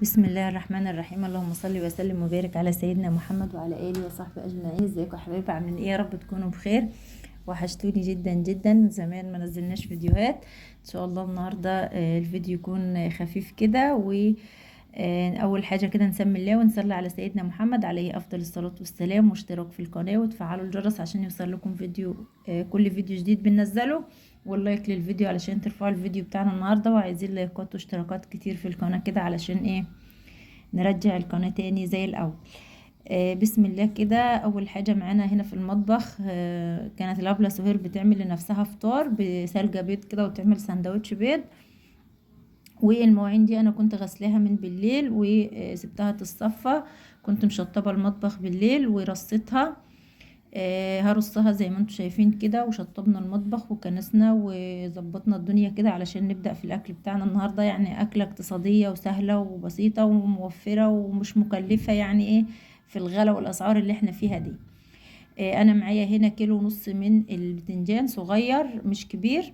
بسم الله الرحمن الرحيم. اللهم صل وسلم وبارك على سيدنا محمد وعلى اله وصحبه اجمعين. ازيكم يا حبايبي؟ عاملين ايه؟ يا رب تكونوا بخير. وحشتوني جدا جدا، من زمان ما نزلناش فيديوهات. ان شاء الله النهارده الفيديو يكون خفيف كده. و اول حاجه كده نسمي الله ونصلي على سيدنا محمد عليه افضل الصلاه والسلام، واشتراك في القناه وتفعلوا الجرس عشان يوصل لكم فيديو كل فيديو جديد بننزله، واللايك للفيديو علشان ترفعوا الفيديو بتاعنا النهارده. وعايزين لايكات واشتراكات كتير في القناه كده علشان ايه؟ نرجع القناة تاني زي الأول. بسم الله كده. أول حاجة معانا هنا في المطبخ كانت الأبلة سهير بتعمل لنفسها فطار بسلجة بيض كده، وتعمل سندوتش بيض. والمواعين دي أنا كنت غسلاها من بالليل وسبتها تتصفى. كنت مشطبة المطبخ بالليل ورصيتها. هرصها زي ما انتم شايفين كده، وشطبنا المطبخ وكنسنا وظبطنا الدنيا كده علشان نبدأ في الأكل بتاعنا النهاردة. يعني أكلة اقتصادية وسهلة وبسيطة وموفرة ومش مكلفة، يعني ايه في الغلا والأسعار اللي احنا فيها دي. أنا معايا هنا كيلو ونص من البتنجان، صغير مش كبير،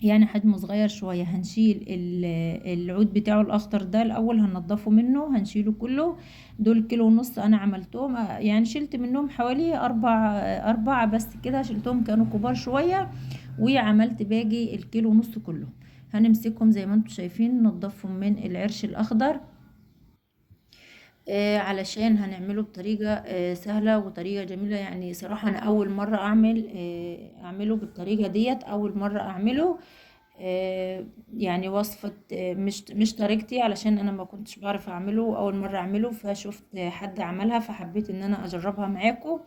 يعني حجمه صغير شوية. هنشيل العود بتاعه الأخضر ده الأول، هنضفه منه، هنشيله كله. دول كيلو ونص أنا عملتهم، يعني شلت منهم حوالي أربعة بس كده، شلتهم كانوا كبار شوية، وعملت باقي الكيلو ونص كله. هنمسكهم زي ما انتم شايفين، نضفهم من العرش الأخضر. علشان هنعمله بطريقة سهلة وطريقة جميلة. يعني صراحة أنا أول مرة أعمله بالطريقة ديت، أول مرة أعمله. يعني وصفة مش طريقتي، علشان أنا ما كنتش بعرف أعمله، أول مرة أعمله، فشفت حد عملها فحبيت إن أنا أجربها معاكم.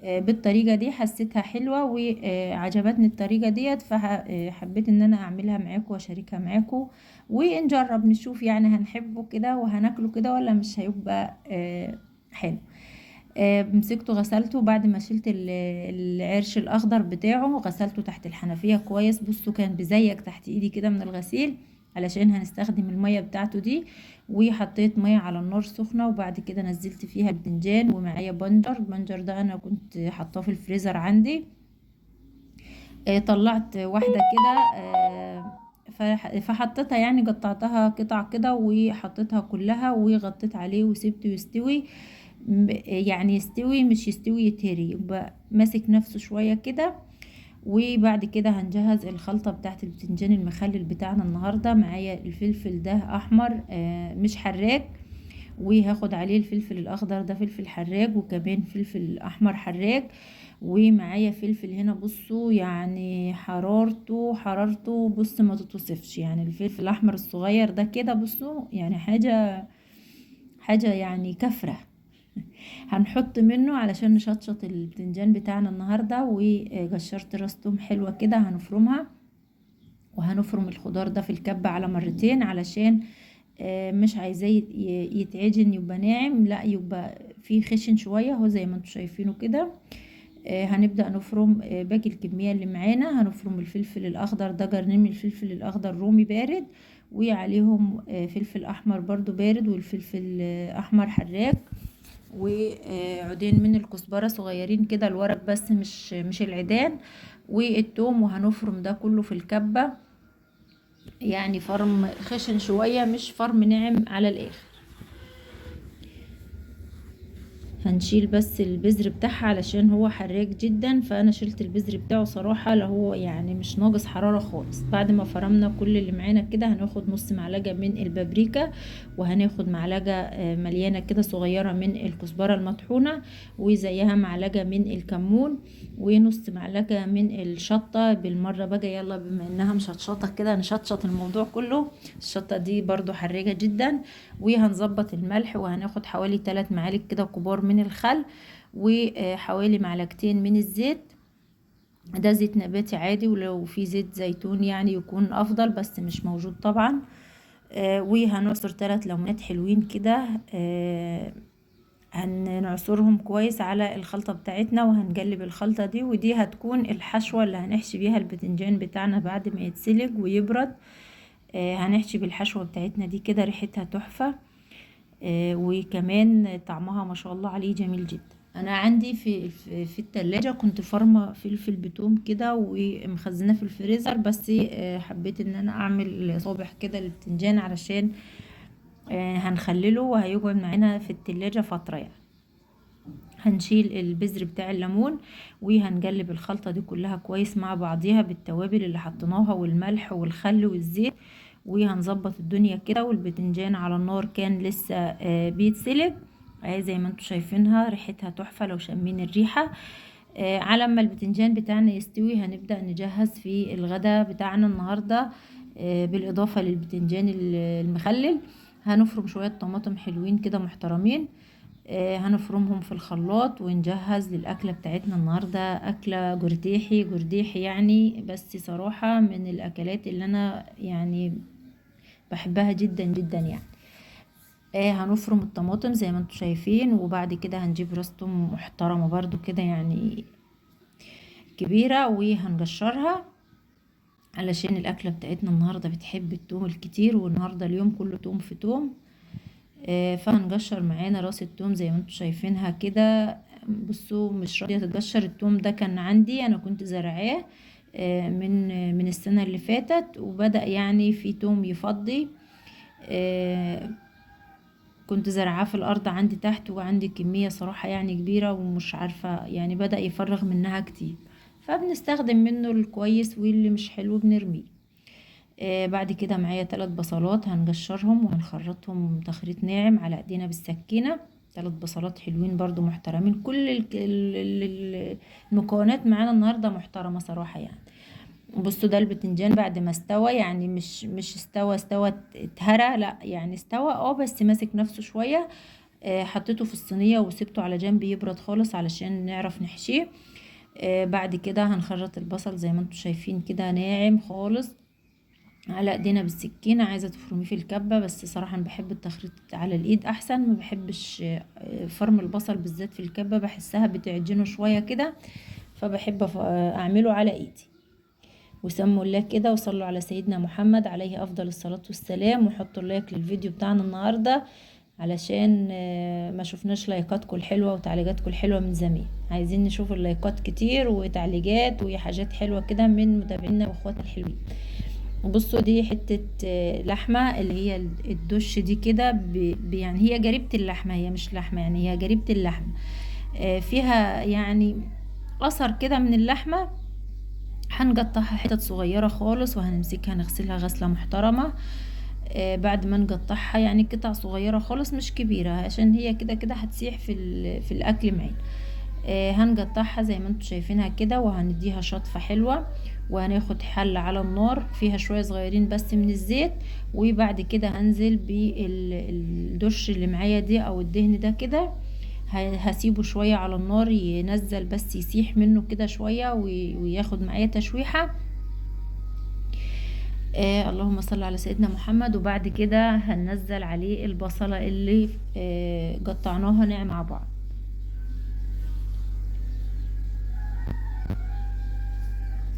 بالطريقة دي حسيتها حلوة وعجبتني الطريقة ديت، فحبيت ان انا اعملها معاكم واشاركها معاكم، ونجرب نشوف يعني هنحبه كده وهناكله كده ولا مش هيبقى حلو. مسكته غسلته بعد ما شلت العرش الاخضر بتاعه، غسلته تحت الحنفية كويس. بصوا كان بزيك تحت ايدي كده من الغسيل، علشان هنستخدم المية بتاعته دي. وحطيت مية على النار سخنة، وبعد كده نزلت فيها البتنجان. ومعايا البنجر ده انا كنت حطاه في الفريزر عندي. طلعت واحدة كده، فحطيتها، يعني قطعتها قطع كده وحطيتها كلها وغطيت عليه وسبته يستوي. يعني يستوي مش يستوي يتهري، يبقى ماسك نفسه شوية كده. وبعد كده هنجهز الخلطة بتاعت البتنجان المخلل بتاعنا النهاردة. معايا الفلفل ده احمر مش حراق، وهاخد عليه الفلفل الاخضر ده فلفل حراق، وكمان فلفل احمر حراق. ومعايا فلفل هنا، بصوا يعني حرارته بص ما تتوصفش. يعني الفلفل الاحمر الصغير ده كده، بصوا يعني حاجة يعني كفرة. هنحط منه علشان نشطشط البتنجان بتاعنا النهاردة. وقشرت راس توم حلوة كده هنفرمها، وهنفرم الخضار ده في الكبة على مرتين، علشان مش عايزاه يتعجن يبقى ناعم، لا يبقى فيه خشن شوية، هو زي ما انتم شايفينه كده. هنبدأ نفرم باقي الكمية اللي معانا. هنفرم الفلفل الأخضر ده، جرنين الفلفل الأخضر رومي بارد، وعليهم فلفل أحمر برضو بارد، والفلفل أحمر حراق، وعودين من الكزبرة صغيرين كده، الورق بس مش العيدان، والثوم. وهنفرم ده كله في الكبة، يعني فرم خشن شوية مش فرم ناعم على الآخر. هنشيل بس البذر بتاعها علشان هو حراق جدا، فانا شلت البذر بتاعه صراحة، لا هو يعني مش ناقص حرارة خالص. بعد ما فرمنا كل اللي معانا كده، هناخد نص معلقة من البابريكا، وهناخد معلقة مليانة كده صغيرة من الكزبرة المطحونة، وزيها معلقة من الكمون، ونص معلقة من الشطة بالمرة بقى. يلا بما انها مشطشطة كده نشطشط الموضوع كله. الشطة دي برضو حراقة جدا. وهنظبط الملح، وهناخد حوالي 3 معالق كده كبار من الخل، وحوالي معلقتين من الزيت. ده زيت نباتي عادي، ولو في زيت زيتون يعني يكون افضل، بس مش موجود طبعا. وهنعصر 3 ليمونات حلوين كده، هنعصرهم كويس على الخلطة بتاعتنا، وهنقلب الخلطة دي. ودي هتكون الحشوة اللي هنحشي بيها البتنجان بتاعنا بعد ما يتسلق ويبرد. هنحشي بالحشوة بتاعتنا دي كده، ريحتها تحفة. وكمان طعمها ما شاء الله عليه جميل جدا. انا عندي في التلاجة كنت فرمة فلفل بتوم كده ومخزناه في الفريزر، بس حبيت ان انا اعمل صابح كده للبتنجان علشان هنخلله وهيقعد معانا في التلاجة فترة يعني. هنشيل البذر بتاع الليمون وهنقلب الخلطة دي كلها كويس مع بعضيها بالتوابل اللي حطيناها والملح والخل والزيت، وهنظبط الدنيا كده. والبتنجان على النار كان لسه بيتسلق اهي زي ما انتوا شايفينها، ريحتها تحفة لو شامين الريحة. على ما البتنجان بتاعنا يستوي هنبدأ نجهز في الغدا بتاعنا النهاردة. بالإضافة للبتنجان المخلل هنفرم شوية طماطم حلوين كده محترمين، هنفرمهم في الخلاط ونجهز للأكلة بتاعتنا النهاردة. أكلة جرديحي جرديحي يعني، بس صراحة من الأكلات اللي أنا يعني بحبها جدا جدا يعني. هنفرم الطماطم زي ما انتوا شايفين، وبعد كده هنجيب راس توم محترمة برضو كده يعني كبيرة وهنقشرها، علشان الأكلة بتاعتنا النهاردة بتحب التوم الكتير، والنهاردة اليوم كله توم في توم. فهنقشر معانا راس التوم زي ما انتوا شايفينها كده. بصوا مش راضية تتقشر. التوم ده كان عندي انا كنت زرعاه من السنة اللي فاتت، وبدأ يعني في توم يفضي. كنت زرعاه في الارض عندي تحت، وعندي كمية صراحة يعني كبيرة، ومش عارفة يعني بدأ يفرغ منها كتير، فبنستخدم منه الكويس واللي مش حلو بنرميه. بعد كده معايا 3 بصلات هنقشرهم وهنخرطهم تخريط ناعم على ايدينا بالسكينة. 3 بصلات حلوين برضو محترمين. كل المكونات معانا النهاردة محترمة صراحة يعني. بصوا ده البتنجان بعد ما استوى يعني، مش استوى اتهرى، لا يعني استوى بس ماسك نفسه شوية. حطيته في الصينية وسبته على جنب يبرد خالص علشان نعرف نحشيه. بعد كده هنخرط البصل زي ما انتوا شايفين كده ناعم خالص على ايدينا بالسكينة. عايزة تفرميه في الكبة، بس صراحة انا بحب التخريط على الايد احسن، ما بحبش فرم البصل بالذات في الكبة، بحسها بتعجنه شوية كده، فبحب اعمله على ايدي. وسموا الله كده وصلوا على سيدنا محمد عليه افضل الصلاة والسلام، وحطوا لايك للفيديو بتاعنا النهاردة علشان ما شفناش لايكاتكم الحلوة وتعليقاتكم الحلوة من زمان. عايزين نشوف اللايكات كتير وتعليقات وحاجات حلوة كده من متابعينا واخواتنا الحلوين. بصوا دي حتة لحمة اللي هي الدش دي كده يعني هي جريبة اللحمة، هي مش لحمة يعني، هي جريبة اللحمة. فيها يعني أثر كده من اللحمة. هنقطعها حتت صغيرة خالص وهنمسكها نغسلها غسلة محترمة. بعد ما نقطعها يعني قطع صغيرة خالص مش كبيرة، عشان هي كده كده هتسيح في الأكل معين. هنقطعها زي ما انتوا شايفينها كده، وهنديها شطفة حلوة، وهناخد حلة على النار فيها شوية صغيرين بس من الزيت. وبعد كده هنزل بالدش اللي معايا دي او الدهن ده كده، هسيبه شوية على النار ينزل بس يسيح منه كده شوية وياخد معايا تشويحة. اللهم صل على سيدنا محمد. وبعد كده هننزل عليه البصلة اللي قطعناها ناعم مع بعض.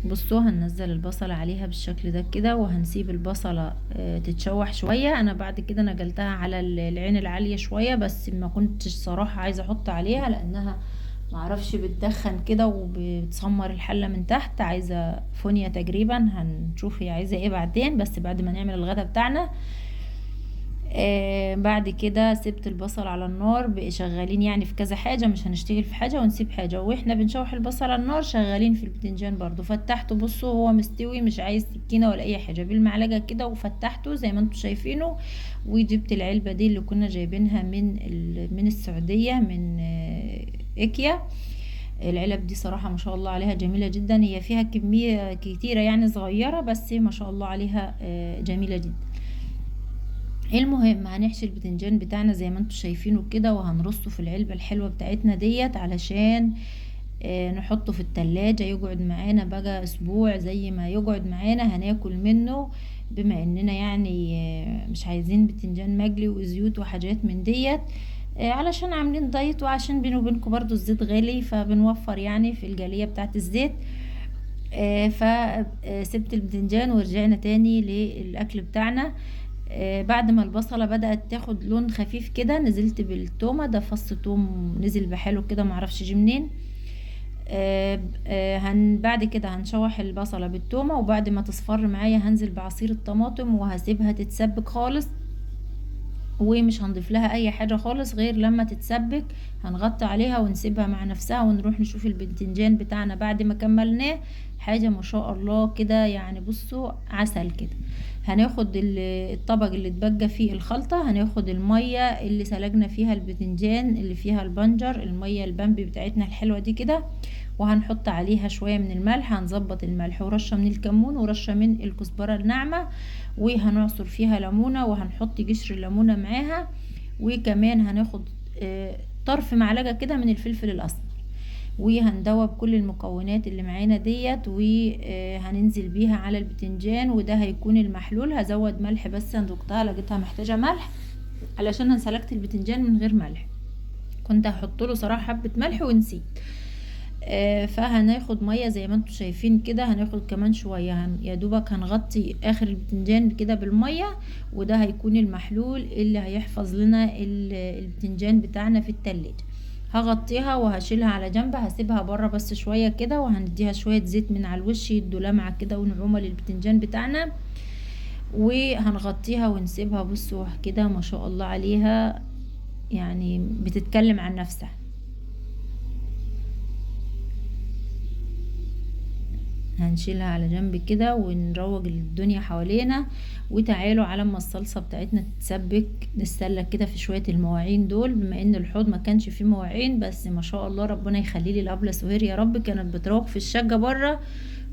بصوا هننزل البصلة عليها بالشكل ده كده، وهنسيب البصلة تتشوح شوية. انا بعد كده نقلتها على العين العالية شوية، بس ما كنتش صراحة عايزة احط عليها لانها معرفش بتدخن كده وبتسمر الحلة من تحت. عايزة فونية تقريبا، هنشوف هي عايزة ايه بعدين، بس بعد ما نعمل الغدا بتاعنا. بعد كده سبت البصل على النار، شغالين يعني في كذا حاجة، مش هنشتغل في حاجة ونسيب حاجة، واحنا بنشوح البصل على النار شغالين في البتنجان برضو. فتحته بصوا هو مستوي، مش عايز سكينة ولا اي حاجة، بالمعلقة كده وفتحته زي ما انتوا شايفينه. وجبت العلبة دي اللي كنا جايبينها من السعودية، من ايكيا. العلب دي صراحة ما شاء الله عليها جميلة جدا، هي فيها كمية كتيرة يعني صغيرة، بس ما شاء الله عليها جميلة جدا. المهم هنحشي البتنجان بتاعنا زي ما انتوا شايفينه كده، وهنرصه في العلبة الحلوة بتاعتنا ديت علشان نحطه في التلاجة يقعد معانا بقى اسبوع. زي ما يقعد معانا هناكل منه، بما اننا يعني مش عايزين بتنجان مقلي وزيوت وحاجات من ديت، علشان عاملين دايت، وعشان بيني وبينكم برضو الزيت غالي، فبنوفر يعني في الجالية بتاعت الزيت. فسبت البتنجان ورجعنا تاني للاكل بتاعنا. بعد ما البصلة بدأت تاخد لون خفيف كده نزلت بالتومة. ده فص توم نزل بحاله كده، معرفش جه منين. بعد كده هنشوح البصلة بالتومة، وبعد ما تصفر معايا هنزل بعصير الطماطم وهسيبها تتسبك خالص. ومش هنضيف لها اي حاجة خالص غير لما تتسبك. هنغطي عليها ونسيبها مع نفسها، ونروح نشوف البتنجان بتاعنا بعد ما كملناه. حاجة ما شاء الله كده يعني، بصوا عسل كده. هناخد الطبق اللي اتبقى فيه الخلطة، هناخد المية اللي سلقنا فيها البتنجان اللي فيها البنجر، المية البامبي بتاعتنا الحلوة دي كده، وهنحط عليها شوية من الملح. هنظبط الملح ورشة من الكمون ورشة من الكزبرة الناعمة، وهنعصر فيها ليمونة، وهنحط قشر الليمونة معاها. وكمان هناخد طرف معلقة كده من الفلفل الأسمر، وهندوب كل المكونات اللي معانا ديت، وهننزل بيها على البتنجان. وده هيكون المحلول. هزود ملح بس، انا دقتها لقيتها محتاجة ملح علشان انا سلقت البتنجان من غير ملح، كنت هحط له صراحة حبة ملح ونسيت. فهناخد ميه زي ما انتم شايفين كده. هناخد كمان شويه، يا دوبك هنغطي اخر البتنجان كده بالميه، وده هيكون المحلول اللي هيحفظ لنا البتنجان بتاعنا في التلاجة. هغطيها وهشيلها على جنب، هسيبها بره بس شويه كده، وهنديها شويه زيت من على الوش يدوا لمعه كده ونعومه للبتنجان بتاعنا. وهنغطيها ونسيبها. بصوا كده ما شاء الله عليها، يعني بتتكلم عن نفسها. هنشيلها على جنب كده ونروج الدنيا حوالينا. وتعالوا على ما الصلصة بتاعتنا تتسبك نتسلك كده في شوية المواعين دول، بما ان الحوض ما كانش فيه مواعين، بس ما شاء الله ربنا يخلي لي الابلة سهير يا رب، كانت بتروق في الشقة بره،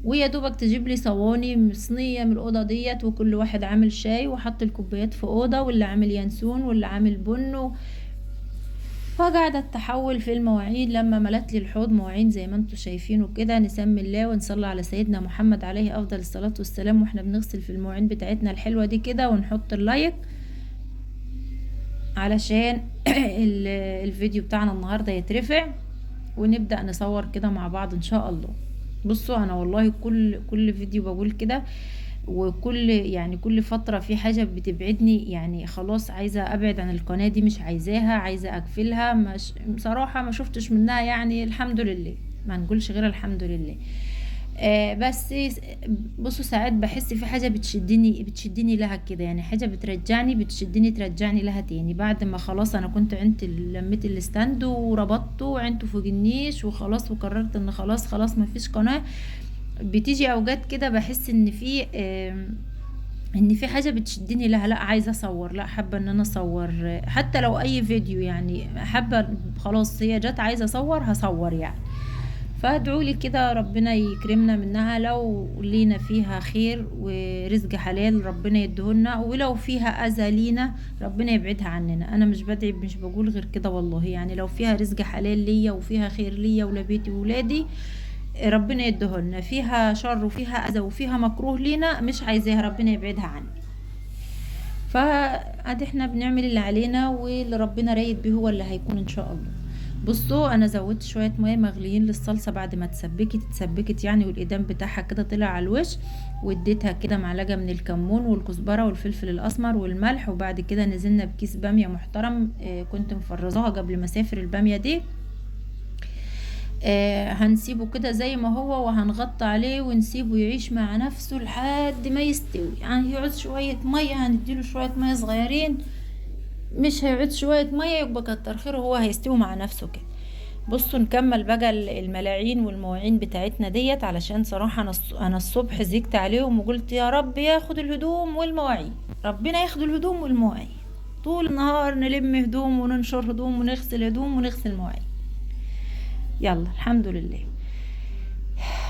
ويا دوبك تجيب لي صواني صينية من الأوضة ديت، وكل واحد عامل شاي وحط الكوبايات في أوضة، واللي عامل ينسون واللي عامل بن. فقعدت تحول في المواعين لما ملت لي الحوض مواعين زي ما انتم شايفينه كده. نسمي الله ونصلي على سيدنا محمد عليه افضل الصلاة والسلام، واحنا بنغسل في المواعين بتاعتنا الحلوة دي كده. ونحط اللايك علشان الفيديو بتاعنا النهاردة يترفع، ونبدأ نصور كده مع بعض ان شاء الله. بصوا انا والله كل فيديو بقول كده، كل فترة في حاجة بتبعدني، يعني خلاص عايزة ابعد عن القناة دي، مش عايزاها، عايزة اقفلها. مش بصراحة ما شفتش منها يعني، الحمد لله، ما نقولش غير الحمد لله. بس بصوا ساعات بحس في حاجة بتشدني لها كده، يعني حاجة بتشدني ترجعني لها تاني، بعد ما خلاص انا كنت عندت لميت الستاند وربطته وعنته فوق النيش وخلاص، وقررت ان خلاص ما فيش قناة. بتيجي اوقات كده بحس ان في حاجة بتشدني لها، لا عايزة اصور، لا حابة ان انا اصور حتى لو اي فيديو، يعني حابة خلاص هي جت عايزة اصور هصور يعني. فادعوا لي كده ربنا يكرمنا منها، لو لينا فيها خير ورزق حلال ربنا يدهولنا، ولو فيها اذى لينا ربنا يبعدها عننا. انا مش بدعي، مش بقول غير كده والله، يعني لو فيها رزق حلال ليا وفيها خير ليا ولبيتي وولادي ربنا يدهولنا، فيها شر وفيها اذى وفيها مكروه لينا مش عايزاها ربنا يبعدها عني. فادي احنا بنعمل اللي علينا، واللي ربنا رايد به هو اللي هيكون ان شاء الله. بصوا انا زودت شويه ميه مغليين للصلصه بعد ما اتسبكت يعني، والايدام بتاعها كده طلع على الوش، واديتها كده معلقه من الكمون والكزبره والفلفل الاسمر والملح. وبعد كده نزلنا بكيس باميه محترم، كنت مفرزاها قبل ما اسافر الباميه دي. هنسيبه كده زي ما هو، وهنغطي عليه ونسيبه يعيش مع نفسه لحد ما يستوي. يعني يعوز شويه ميه هنديله شويه ميه صغيرين، مش هيعود شوية مية يبقى كتر خيره، هو هيستوي مع نفسه كده. بصوا نكمل بقى الملاعين والمواعين بتاعتنا ديت، علشان صراحة انا الصبح زيكت عليهم وقلت يا رب ياخد الهدوم والمواعين، ربنا ياخد الهدوم والمواعين. طول النهار نلم هدوم وننشر هدوم ونغسل هدوم ونغسل مواعين. يلا الحمد لله.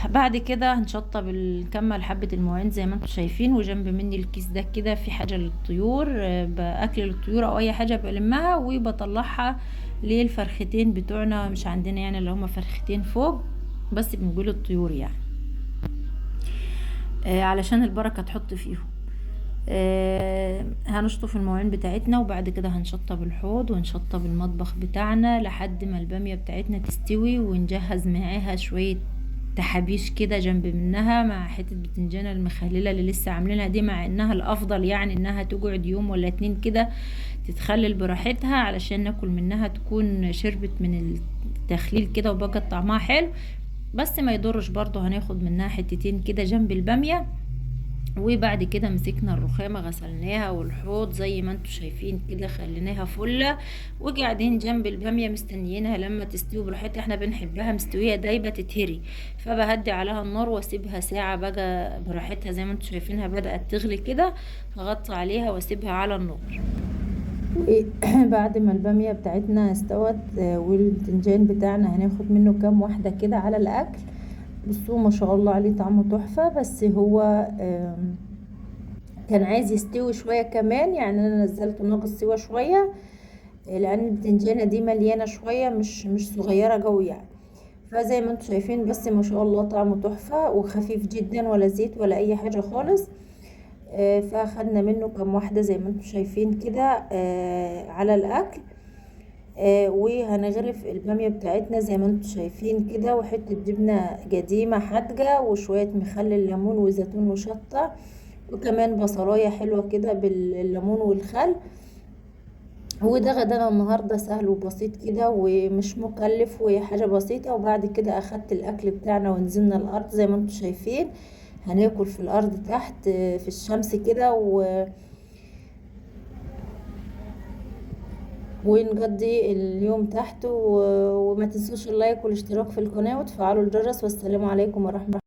بعد كده هنشطب نكمل حبة المواعين زي ما انتم شايفين، وجنب مني الكيس ده كده في حاجة للطيور، باكل للطيور او اي حاجة بلمها وبطلعها للفرختين بتوعنا، مش عندنا يعني اللي هما فرختين فوق بس بنقول الطيور يعني، علشان البركة تحط فيهم. هنشطف المواعين بتاعتنا، وبعد كده هنشطب الحوض ونشطب المطبخ بتاعنا لحد ما البامية بتاعتنا تستوي، ونجهز معاها شوية تحابيش كده جنب منها مع حتة بتنجانة المخللة اللي لسه عاملينها دي، مع انها الافضل يعني انها تقعد يوم ولا 2 كده تتخلل براحتها، علشان ناكل منها تكون شربت من التخليل كده وبقت طعمها حلو، بس ما يضرش برضو هناخد منها حتتين كده جنب البامية وبعد كده مسكنا الرخامة غسلناها والحوض زي ما انتوا شايفين كده، خليناها فلة، وقاعدين جنب البامية مستنيينها لما تستوي براحتها. احنا بنحبها مستوية دايبة تتهري، فبهدي عليها النار واسيبها ساعة بقى براحتها. زي ما انتوا شايفينها بدأت تغلي كده، هغطي عليها واسيبها على النار. بعد ما البامية بتاعتنا استوت والبتنجان بتاعنا هناخد منه كام واحدة كده على الأكل. بصوا ما شاء الله عليه طعمه تحفة، بس هو كان عايز يستوي شوية كمان، يعني انا نزلت ناقص سوا شوية، لان البتنجانة دي مليانة شوية، مش صغيرة قوي يعني. فزي ما انتم شايفين بس ما شاء الله طعمه تحفة وخفيف جدا، ولا زيت ولا اي حاجة خالص. فاخدنا منه كام واحدة زي ما انتم شايفين كده على الاكل. وهنغرف البامية بتاعتنا زي ما انتم شايفين كده، وحتة جبنة قديمة حادقة وشوية مخلل ليمون وزيتون وشطة، وكمان بصلاية حلوة كده بالليمون والخل. وده غدانا النهاردة سهل وبسيط كده ومش مكلف وحاجة بسيطة. وبعد كده اخدت الاكل بتاعنا ونزلنا الارض زي ما انتم شايفين، هناكل في الارض تحت في الشمس كده ونقضي اليوم تحت. وما تنسوش اللايك والاشتراك في القناة وتفعلوا الجرس. والسلام عليكم ورحمة الله.